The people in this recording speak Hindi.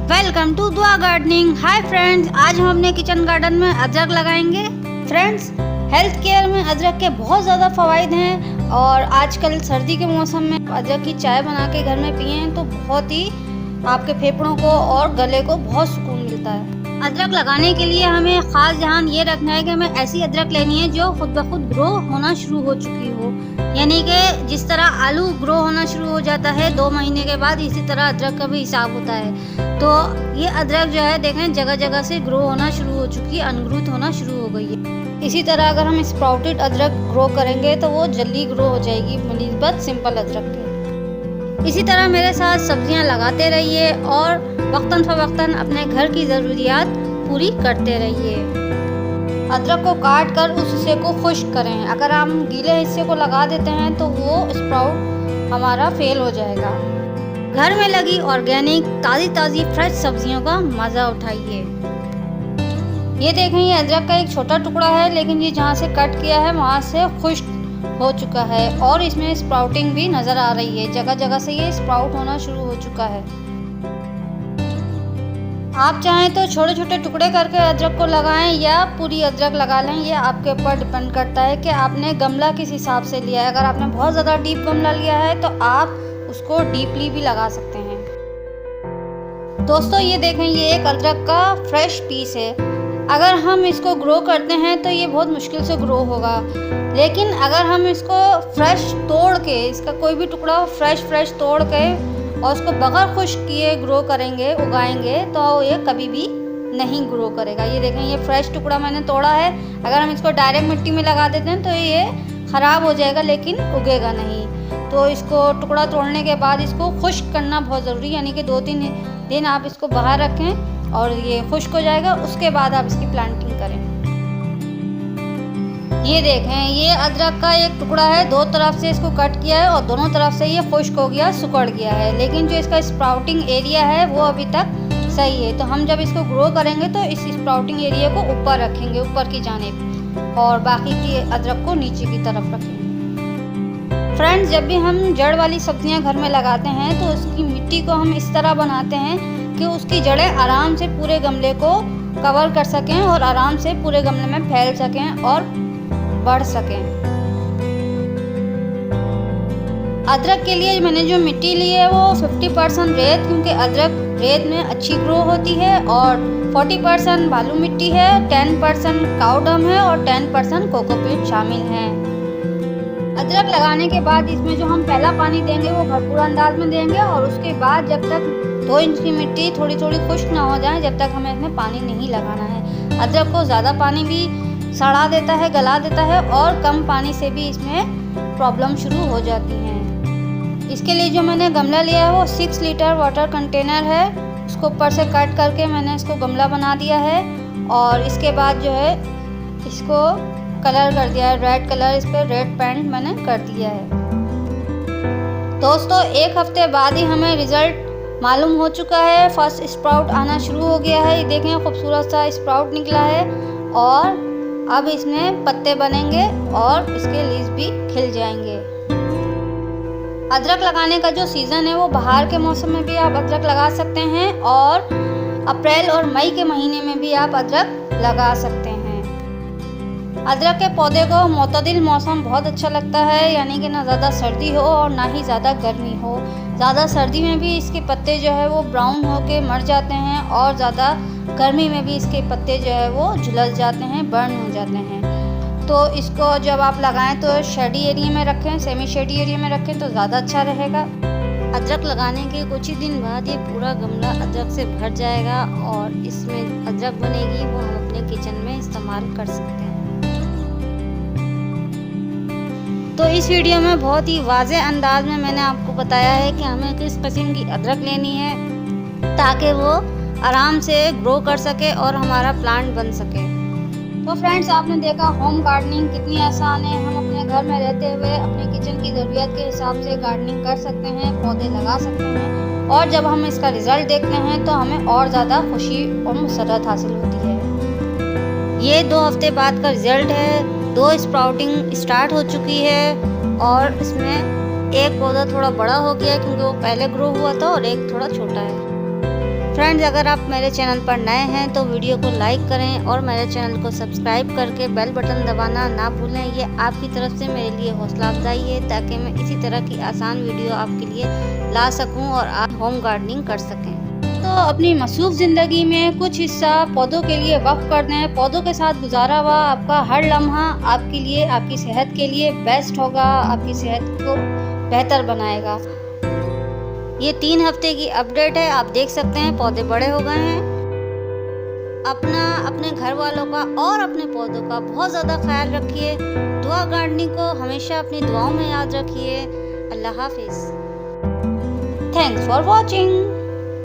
वेलकम टू दुआ गार्डनिंग। हाय फ्रेंड्स, आज हम अपने किचन गार्डन में अदरक लगाएंगे। फ्रेंड्स, हेल्थ केयर में अदरक के बहुत ज़्यादा फ़वाइद हैं और आजकल सर्दी के मौसम में अदरक की चाय बना के घर में पिएं तो बहुत ही आपके फेफड़ों को और गले को बहुत सुकून मिलता है। अदरक लगाने के लिए हमें ख़ास ध्यान ये रखना है कि हमें ऐसी अदरक लेनी है जो खुद ब खुद ग्रो होना शुरू हो चुकी हो, यानी कि जिस तरह आलू ग्रो होना शुरू हो जाता है 2 महीने के बाद, इसी तरह अदरक का भी हिसाब होता है। तो ये अदरक जो है देखें जगह जगह से ग्रो होना शुरू हो चुकी है, अनग्रोथ होना शुरू हो गई है। इसी तरह अगर हम स्प्राउटेड अदरक ग्रो करेंगे तो वो जल्दी ग्रो हो जाएगी बनिस्बत सिंपल अदरक के। इसी तरह मेरे साथ सब्जियां लगाते रहिए और वक्तन फ़वक्तन अपने घर की ज़रूरियात पूरी करते रहिए। अदरक को काट कर उस हिस्से को खुश्क करें। अगर हम गीले हिस्से को लगा देते हैं तो वो स्प्राउट हमारा फेल हो जाएगा। घर में लगी ऑर्गेनिक ताज़ी फ्रेश सब्जियों का मज़ा उठाइए। ये देखें, ये अदरक का एक छोटा टुकड़ा है, लेकिन ये जहाँ से कट किया है वहाँ से खुश्क हो चुका है और इसमें स्प्राउटिंग भी नज़र आ रही है। जगह जगह से ये स्प्राउट होना शुरू हो चुका है। आप चाहें तो छोटे छोटे टुकड़े करके अदरक को लगाएं या पूरी अदरक लगा लें, ये आपके ऊपर डिपेंड करता है कि आपने गमला किस हिसाब से लिया है। अगर आपने बहुत ज़्यादा डीप गमला लिया है तो आप उसको डीपली भी लगा सकते हैं। दोस्तों, ये देखें, ये एक अदरक का फ्रेश पीस है। अगर हम इसको ग्रो करते हैं तो ये बहुत मुश्किल से ग्रो होगा, लेकिन अगर हम इसको फ्रेश तोड़ के, इसका कोई भी टुकड़ा फ्रेश तोड़ के और उसको बगैर खुश्क किए ग्रो करेंगे, उगाएंगे, तो ये कभी भी नहीं ग्रो करेगा। ये देखें, ये फ्रेश टुकड़ा मैंने तोड़ा है। अगर हम इसको डायरेक्ट मिट्टी में लगा देते हैं तो ये ख़राब हो जाएगा, लेकिन उगेगा नहीं। तो इसको टुकड़ा तोड़ने के बाद इसको खुश्क करना बहुत ज़रूरी है, यानी कि 2-3 दिन आप इसको बाहर रखें और ये खुश्क हो जाएगा, उसके बाद आप इसकी प्लांटिंग करें। ये देखें, ये अदरक का एक टुकड़ा है, 2 तरफ से इसको कट किया है और दोनों तरफ से ये खुश्क हो गया, सुकड़ गया है, लेकिन जो इसका स्प्राउटिंग एरिया है वो अभी तक सही है। तो हम जब इसको ग्रो करेंगे तो इस स्प्राउटिंग एरिया को ऊपर रखेंगे, ऊपर की जानिब, और बाकी की अदरक को नीचे की तरफ रखेंगे। फ्रेंड्स, जब भी हम जड़ वाली सब्जियां घर में लगाते हैं तो उसकी मिट्टी को हम इस तरह बनाते हैं कि उसकी जड़ें आराम से पूरे गमले को कवर कर सकें और आराम से पूरे गमले में फैल सकें और बढ़ सकें। अदरक के लिए मैंने जो मिट्टी ली है वो 50% रेत, क्योंकि अदरक रेत में अच्छी ग्रो होती है, और 40% बालू मिट्टी है, 10% काऊ डंग है और 10% कोकोपीट शामिल है। अदरक लगाने के बाद इसमें जो हम पहला पानी देंगे वो भरपूर अंदाज में देंगे, और उसके बाद जब तक 2 इंच की मिट्टी थोड़ी खुश्क ना हो जाए, जब तक हमें इसमें पानी नहीं लगाना है। अदरक को ज़्यादा पानी भी सड़ा देता है, गला देता है, और कम पानी से भी इसमें प्रॉब्लम शुरू हो जाती हैं। इसके लिए जो मैंने गमला लिया है वो 6 लीटर वाटर कंटेनर है। उसको ऊपर से कट करके मैंने इसको गमला बना दिया है, और इसके बाद जो है इसको कलर कर दिया है, रेड कलर, इस पर रेड पेंट मैंने कर दिया है। दोस्तों, 1 हफ्ते बाद ही हमें रिज़ल्ट मालूम हो चुका है। फर्स्ट स्प्राउट आना शुरू हो गया है। ये देखें, खूबसूरत सा स्प्राउट निकला है और अब इसमें पत्ते बनेंगे और इसके लीव्स भी खिल जाएंगे। अदरक लगाने का जो सीज़न है वो बाहर के मौसम में भी आप अदरक लगा सकते हैं, और अप्रैल और मई के महीने में भी आप अदरक लगा सकते हैं। अदरक के पौधे को मोतदिल मौसम बहुत अच्छा लगता है, यानी कि ना ज़्यादा सर्दी हो और ना ही ज़्यादा गर्मी हो। ज़्यादा सर्दी में भी इसके पत्ते जो है वो ब्राउन होके मर जाते हैं, और ज़्यादा गर्मी में भी इसके पत्ते जो है वो झुलस जाते हैं, बर्न हो जाते हैं। तो इसको जब आप लगाएं तो शेडी एरिया में रखें, सेमी शेडी एरिया में रखें तो ज़्यादा अच्छा रहेगा। अदरक लगाने के कुछ ही दिन बाद ये पूरा गमला अदरक से भर जाएगा और इसमें अदरक बनेगी, वो हम अपने किचन में इस्तेमाल कर सकते हैं। तो इस वीडियो में बहुत ही वाज़ेह अंदाज में मैंने आपको बताया है कि हमें किस किस्म की अदरक लेनी है ताकि वो आराम से ग्रो कर सके और हमारा प्लांट बन सके। तो फ्रेंड्स, आपने देखा होम गार्डनिंग कितनी आसान है। हम अपने घर में रहते हुए अपने किचन की ज़रूरत के हिसाब से गार्डनिंग कर सकते हैं, पौधे लगा सकते हैं, और जब हम इसका रिज़ल्ट देखते हैं तो हमें और ज़्यादा खुशी और मुसर्रत हासिल होती है। ये 2 हफ्ते बाद का रिज़ल्ट है। 2 स्प्राउटिंग स्टार्ट हो चुकी है और इसमें एक पौधा थोड़ा बड़ा हो गया क्योंकि वो पहले ग्रो हुआ था, और एक थोड़ा छोटा है। फ्रेंड्स, अगर आप मेरे चैनल पर नए हैं तो वीडियो को लाइक करें और मेरे चैनल को सब्सक्राइब करके बेल बटन दबाना ना भूलें। ये आपकी तरफ से मेरे लिए हौसला अफजाई है ताकि मैं इसी तरह की आसान वीडियो आपके लिए ला सकूं और आप होम गार्डनिंग कर सकें। तो अपनी मसरूफ़ ज़िंदगी में कुछ हिस्सा पौधों के लिए वक्फ कर दें। पौधों के साथ गुजारा हुआ आपका हर लम्हा आपके लिए, आपकी सेहत के लिए बेस्ट होगा, आपकी सेहत को बेहतर बनाएगा। ये 3 हफ्ते की अपडेट है। आप देख सकते हैं पौधे बड़े हो गए हैं। अपने घर वालों का और अपने पौधों का बहुत ज़्यादा ख्याल रखिए। दुआ गार्डनिंग को हमेशा अपनी दुआओं में याद रखिए। अल्लाह हाफिज़। Thanks for watching.